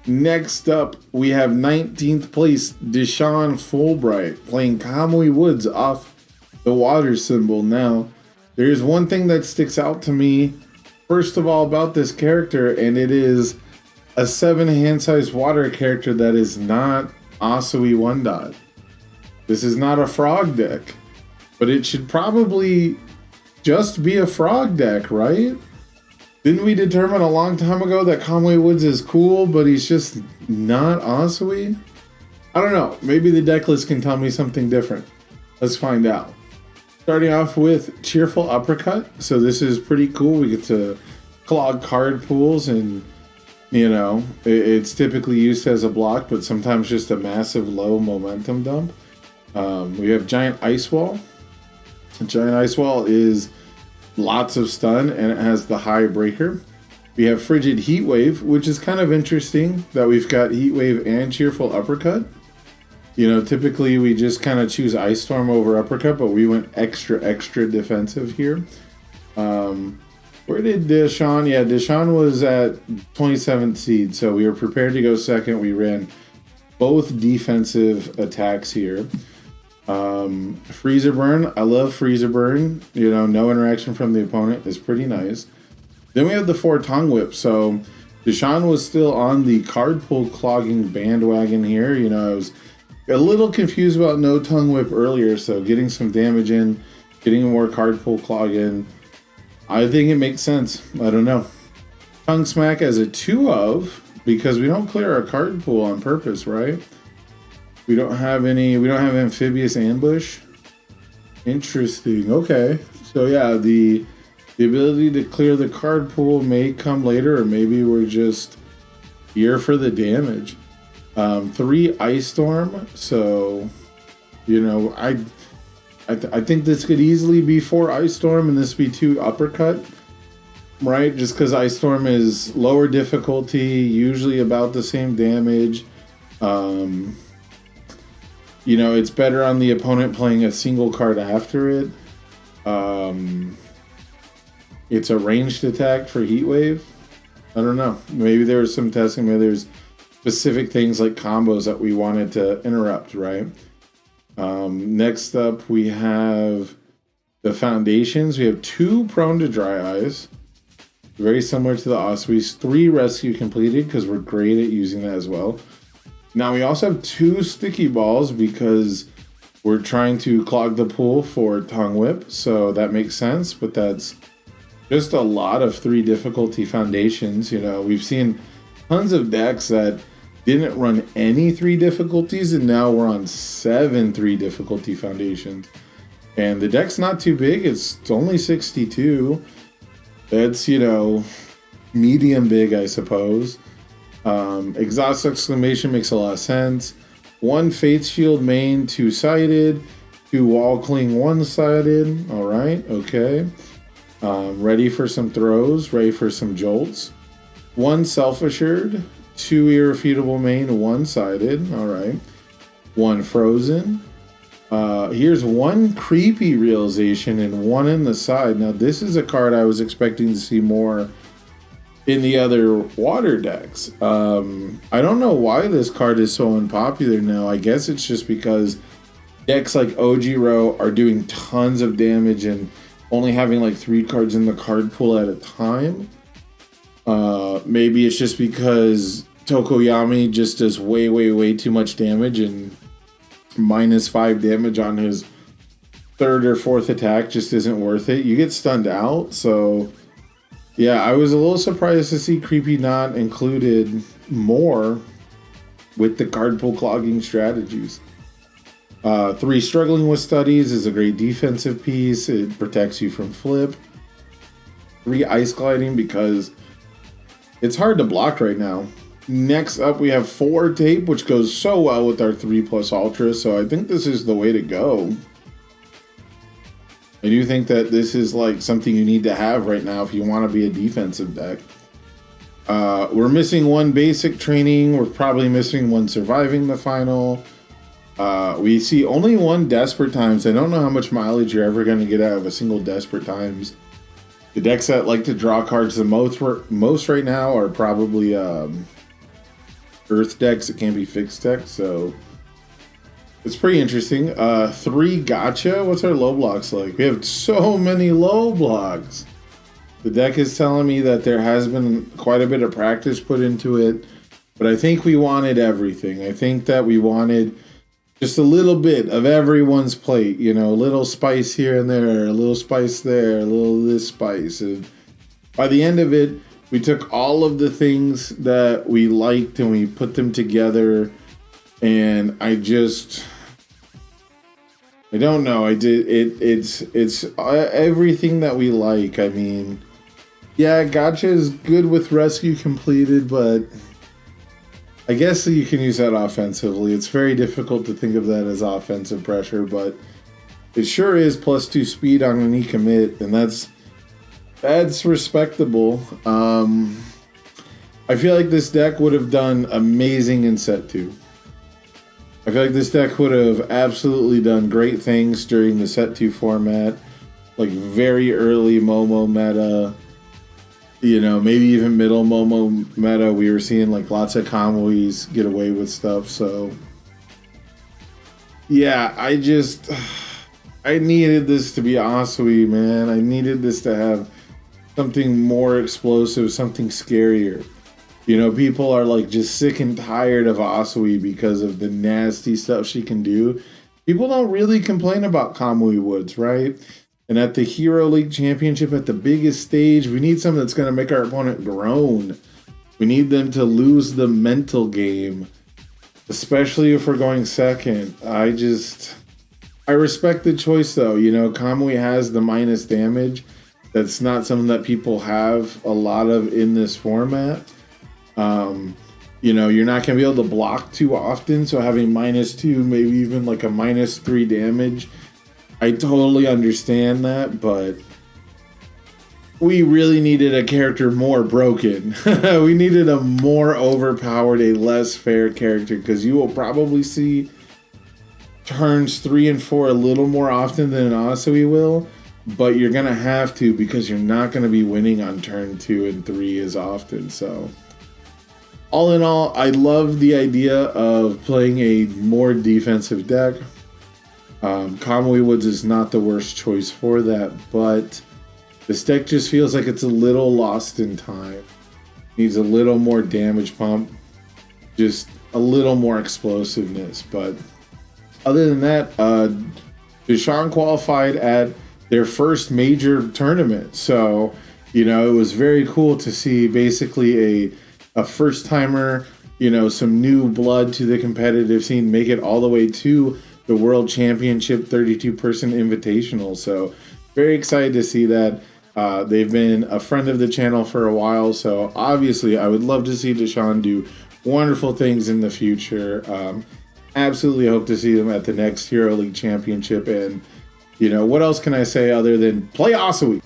Next up, we have 19th place Dshawn Fullbright playing Kamui Woods off the water symbol. Now, there's one thing that sticks out to me, first of all, about this character, and it is a 7 hand size water character that is not Asui 1 dot. This is not a frog deck, but it should probably just be a frog deck, right? Didn't we determine a long time ago that Kamui Woods is cool, but he's just not Asui? I don't know. Maybe the deck list can tell me something different. Let's find out. Starting off with Cheerful Uppercut. So this is pretty cool. We get to clog card pools, and you know, it's typically used as a block, but sometimes just a massive low momentum dump. We have Giant Ice Wall. Giant Ice Wall is lots of stun, and it has the high breaker. We have Frigid Heat Wave, which is kind of interesting that we've got Heat Wave and Cheerful Uppercut. You know, typically we just kind of choose Ice Storm over Uppercut, but we went extra defensive here. Where did Dshawn? Yeah, Dshawn was at 27th seed, so we were prepared to go second. We ran both defensive attacks here. Freezer Burn. I love Freezer Burn. You know, no interaction from the opponent is pretty nice. Then we have the 4 Tongue Whip. So Dshawn was still on the card pool clogging bandwagon here. You know, I was a little confused about no Tongue Whip earlier, so getting some damage in, getting more card pool clog in, I think it makes sense. I don't know. Tongue Smack as a 2 of, because we don't clear our card pool on purpose, right? We don't have Amphibious Ambush. Interesting. Okay. So yeah, the ability to clear the card pool may come later, or maybe we're just here for the damage. 3 Ice Storm. So, you know, I think this could easily be 4 Ice Storm and this be 2 Uppercut, right? Just because Ice Storm is lower difficulty, usually about the same damage. You know, it's better on the opponent playing a single card after it. It's a ranged attack for Heat Wave. I don't know. Maybe there was some testing. Maybe there's specific things like combos that we wanted to interrupt, right? Next up, we have the Foundations. We have 2 Prone to Dry Eyes. Very similar to the Asui's. 3 Rescue completed, because we're great at using that as well. Now we also have 2 Sticky Balls because we're trying to clog the pool for Tongue Whip, so that makes sense, but that's just a lot of 3 difficulty foundations. You know, we've seen tons of decks that didn't run any 3 difficulties, and now we're on 7 3 difficulty foundations. And the deck's not too big, it's only 62. That's, you know, medium big, I suppose. Exhaust Exclamation makes a lot of sense. 1 Faith Shield main, 2-sided. 2 Wall Cling, 1-sided. Alright, okay. Ready for some throws, ready for some jolts. 1 Self-Assured. 2 Irrefutable main, 1-sided. Alright. 1 Frozen. Here's 1 Creepy Realization and 1 in the side. Now this is a card I was expecting to see more in the other water decks. I don't know why this card is so unpopular now. I guess it's just because decks like Ojiro are doing tons of damage and only having like 3 cards in the card pool at a time. Maybe it's just because Tokoyami just does way too much damage, and -5 damage on his 3rd or 4th attack just isn't worth it. You get stunned out, so yeah, I was a little surprised to see Creepy not included more with the card pool clogging strategies. 3 Struggling with Studies is a great defensive piece. It protects you from flip. 3 Ice Gliding because it's hard to block right now. Next up, we have 4 Tape, which goes so well with our 3+ Ultra, so I think this is the way to go. I do think that this is like something you need to have right now if you want to be a defensive deck. We're missing 1 Basic Training. We're probably missing 1 Surviving the Final. We see only 1 Desperate Times. I don't know how much mileage you're ever going to get out of a single Desperate Times. The decks that like to draw cards the most right now are probably Earth decks. It can't be fixed decks, so it's pretty interesting. 3 gotcha. What's our low blocks like? We have so many low blocks. The deck is telling me that there has been quite a bit of practice put into it, but I think we wanted everything. I think that we wanted just a little bit of everyone's plate, you know, a little spice here and there, a little spice there, a little this spice. And by the end of it, we took all of the things that we liked and we put them together. And I don't know. It's everything that we like. I mean, yeah, gotcha is good with rescue completed, but I guess you can use that offensively. It's very difficult to think of that as offensive pressure, but it sure is +2 speed on any commit, and that's respectable. I feel like this deck would have done amazing in set 2. I feel like this deck would have absolutely done great things during the set 2 format, like very early Momo meta. You know, maybe even middle Momo meta, we were seeing like lots of Kamuis get away with stuff. So, yeah, I needed this to be Asui, man. I needed this to have something more explosive, something scarier. You know, people are like just sick and tired of Asui because of the nasty stuff she can do. People don't really complain about Kamui Woods, right? And at the Hero League Championship, at the biggest stage, we need something that's going to make our opponent groan. We need them to lose the mental game, especially if we're going second. I respect the choice, though. You know, Kamui has the minus damage. That's not something that people have a lot of in this format. You know, you're not going to be able to block too often, so having -2, maybe even like a -3 damage, I totally understand that, but we really needed a character more broken. We needed a more overpowered, a less fair character, because you will probably see turns 3 and 4 a little more often than Asui will, but you're going to have to, because you're not going to be winning on turn 2 and 3 as often. So all in all, I love the idea of playing a more defensive deck. Kamui Woods is not the worst choice for that, but this deck just feels like it's a little lost in time. Needs a little more damage pump, just a little more explosiveness. But other than that, Dshawn qualified at their first major tournament. So, you know, it was very cool to see basically a first-timer, you know, some new blood to the competitive scene, make it all the way to the World Championship 32-person Invitational. So very excited to see that. They've been a friend of the channel for a while, so obviously I would love to see Dshawn do wonderful things in the future. Absolutely hope to see them at the next Hero League Championship. And, you know, what else can I say other than play Asui?